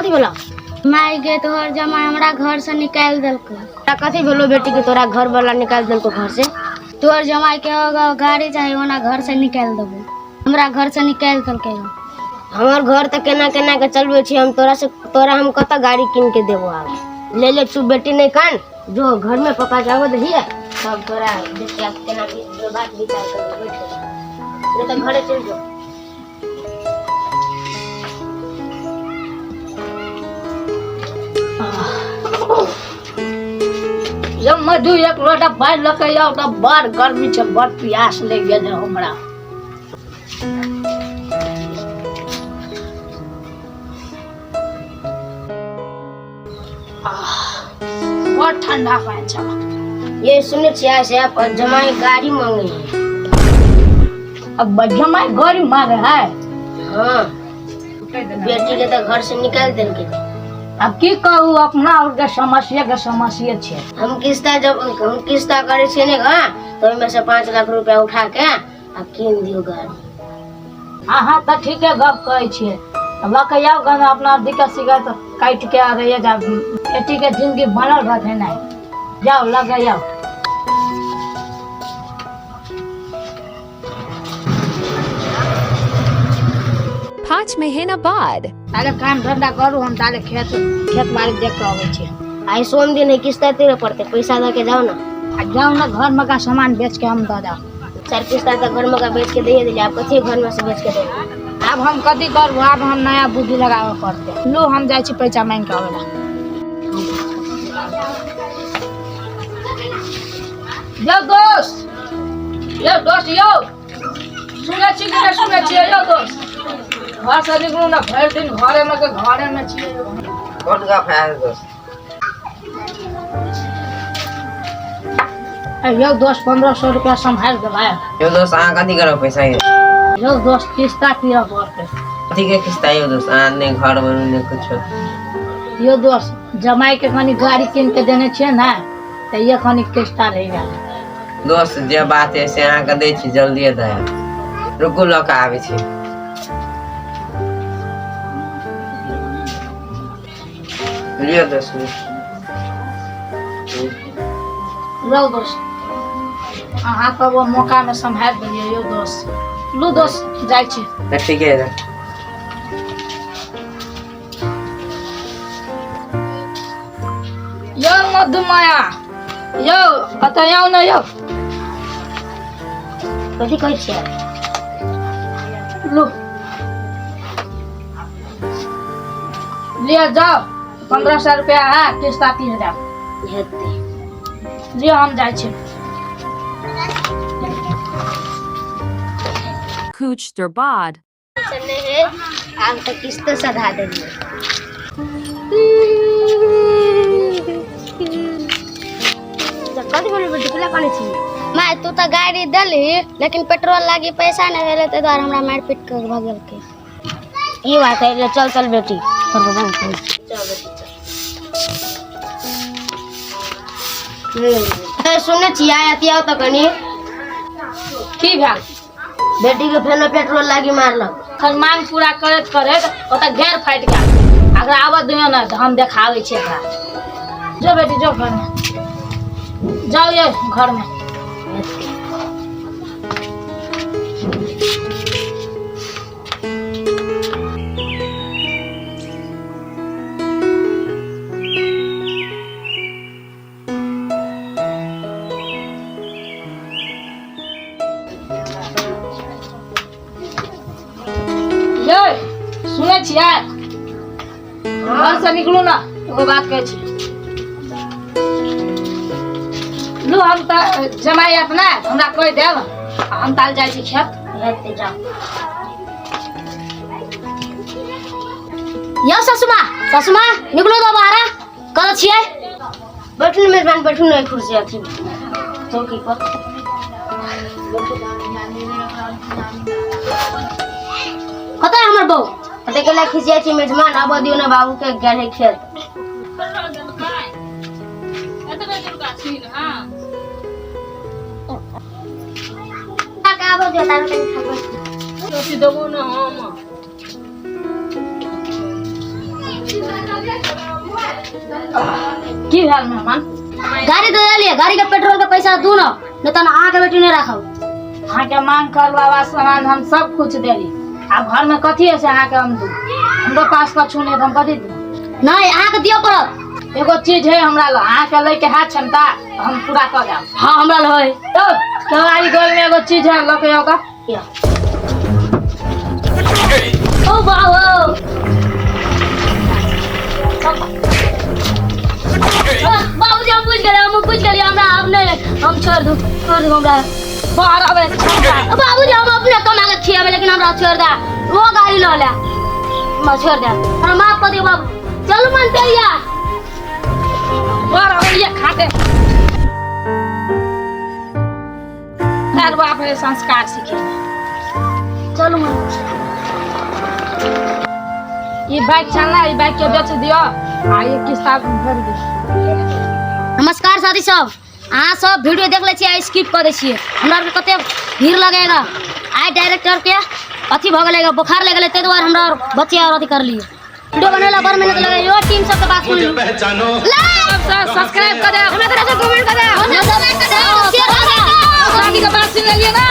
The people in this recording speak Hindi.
कथी बोला? माई गे तोहर जमाई हमरा घर से निकाल देलको। कथी बोलो बेटी के तोरा घर वाला निकाल देलको घर से? तोहर जमाई के गाड़ी चाहिए ओना घर से निकाल देबो। हमरा घर से निकाल देलकै। हमार घर तक केना केना के चलबे छी हम तोरा हम कत गाड़ी किन के देबो? आब ले ले तू बेटी नहीं कान जो घर में पापा जाओ दहिए सब तोरा देख के केना की बात विचार कर बैठ नहीं तो घरे चल जो। जब मधु एक लोटा पानी लके आओ तो बड़ गर्मी छे, बड़ प्यास लग गया हमरा। बहुत ठंडा पानी छे। ये सुने छिया से आप जमाई गाड़ी मांगे है। अब जमाई गाड़ी मांगे है? हाँ बेटी के तो घर से निकाल देलके। अब की कहू अपना और के समस्या छे। हम किस्ता करे छे ने तो में से 5 लाख रुपया उठा के आ किन दियो गाड़ी। हाँ तो ठीक है गप कहै छे। अब लके आओ गन अपना दिक्कत सिक्कत काट के आ रही जा बेटी के जिंदगी बनल रहते नहीं। जाओ लगे आओ। पाँच महीना बाद ताले काम धंधा करू हम ताले खेत बाड़ी देख के आवे छे। आई सोम दिन है किस्ता तेरे पड़ते पैसा दे के जाओ ना। जाओ ना घर में का सामान बेच के हम दे दो। 4 किस्ता तक घर में का बेच के दे दिले। आप कथी घर में से बेच के दे? अब हम कथी करबो? अब हम नया बुद्धि लगावे पड़ते। लो हम जाय छी पैसा मांग के आवेला। यो दोस्त यो सुने छी कि सुने छी? यो दोस्त घर से निकलू ना, भर दिन घरे में छिए। कौन का फायर दोस्त? यो दोस्त 1500 रुपया संभाल के भाई। यो दोस्त आ कथी करो पैसा? यो दोस्त किस्ता पिया पड़ते। ठीक है किस्ता यो दोस्त आ ने घर बनने कुछ। यो दोस्त जमाई के खानी गाड़ी किन के देने छिए ना त ये खानी किस्ता रहेगा। दोस्त जे बात है से आ के दे छी जल्दी दे। रुकू लक आवे छी। लियो दोस्त लो दोस्त अहाँ कब मौका में संभाल दिए। यो दोस्त लो दोस्त जाय छी। ठीक है यो मधुमाया यो कतय आउ न यो। कथी कहै छियै? लो ले जाओ 1500 रुपया है किस्ता 3000 हेते। लियो हम जाय छी। कुछ देर बाद चलने है आग तक किस्त सधा देंगे। कथी बोले बेटी केला काने छी? माई तू तो गाड़ी देली लेकिन पेट्रोल लागी पैसा नहीं देले ते द्वारा हमरा मार पीट के भगल के। ई बात है ले चल बेटी कर बंद कर। चल बेटी सुने छी आती आओ त कनी की भेल? बेटी के फेनो पेट्रोल लागी मारलक। खन मांग पूरा करत ओता घेर फाट गया। अगर आवा दियो ना त हम देखावे छी एकरा। जो बेटी जो घर में जाओ ये घर में। ये सुने छियै? घर से निकलू ना एगो बात कहै छी। लो हम त जमाई अपना हमरा कह देब हम ताल जाय छी खेत। हेते जाओ। यो ससुमा निकलो तो बाहर कर छियै। बैठू मेजबान बैठू ना कुर्सी अथी चौकी पर। कतय हमर बहू? कते केला खिसिया छी मेजबान आबो दियो ना बाबू के गेले खेत। आबो जो तार के खाबो। रोटी देबो ना हम। की भेल मेहमान? गाड़ी दे दिए, गाड़ी के पेट्रोल के पैसा दू ना, नहीं तो अहाँ के बेटी नहीं रखो। अहाँ के मांग कर बाबा सामान हम सब कुछ देली। अब घर में कथी है से अहाँ के हम दू? हमरो पास कछु नहीं, हम कथी दू? नहीं अहाँ के दियो पड़त। एगो चीज है हमरा लो, अहाँ के लेके है क्षमता हम पूरा कर देब। हाँ हमरा लो है। तो तुम्हारी घर में एगो चीज है, लेके आओ का। ओ बाबू बाबूजी हम पूछ गए हमरा अब नहीं हम छोड़ दू हमरा बाहर आवे बाबूजी हम अपने कमा के खियाबे लेकिन हमरा छोड़ दे वो गाड़ी लो ले मैं छोड़ दे हमरा माफ कर दियो बाबू चलो मन तेरिया बाहर आवे ये खाते घर बाप है संस्कार सीखे। चलो मन ये बाइक चलना, ये बाइक के बेच दियो आ ये किस्ता भर दे। नमस्कार साथी सब, अहाँ सब वीडियो देख ले छियै स्किप कर दे छियै। हमरा के कते भीड़ लगेगा आई डायरेक्टर के अथी भ गेलेगा बुखार लग गेले, ते द्वारा हमरा बच्चे और अथी कर लिए वीडियो बनेला बड़ मेहनत लगे। यो टीम सब के बात सुन लाइक सब्सक्राइब कर दे, हमरा तरफ से कमेंट कर दे, शेयर कर दे, बाकी का बात सुन लिए ना।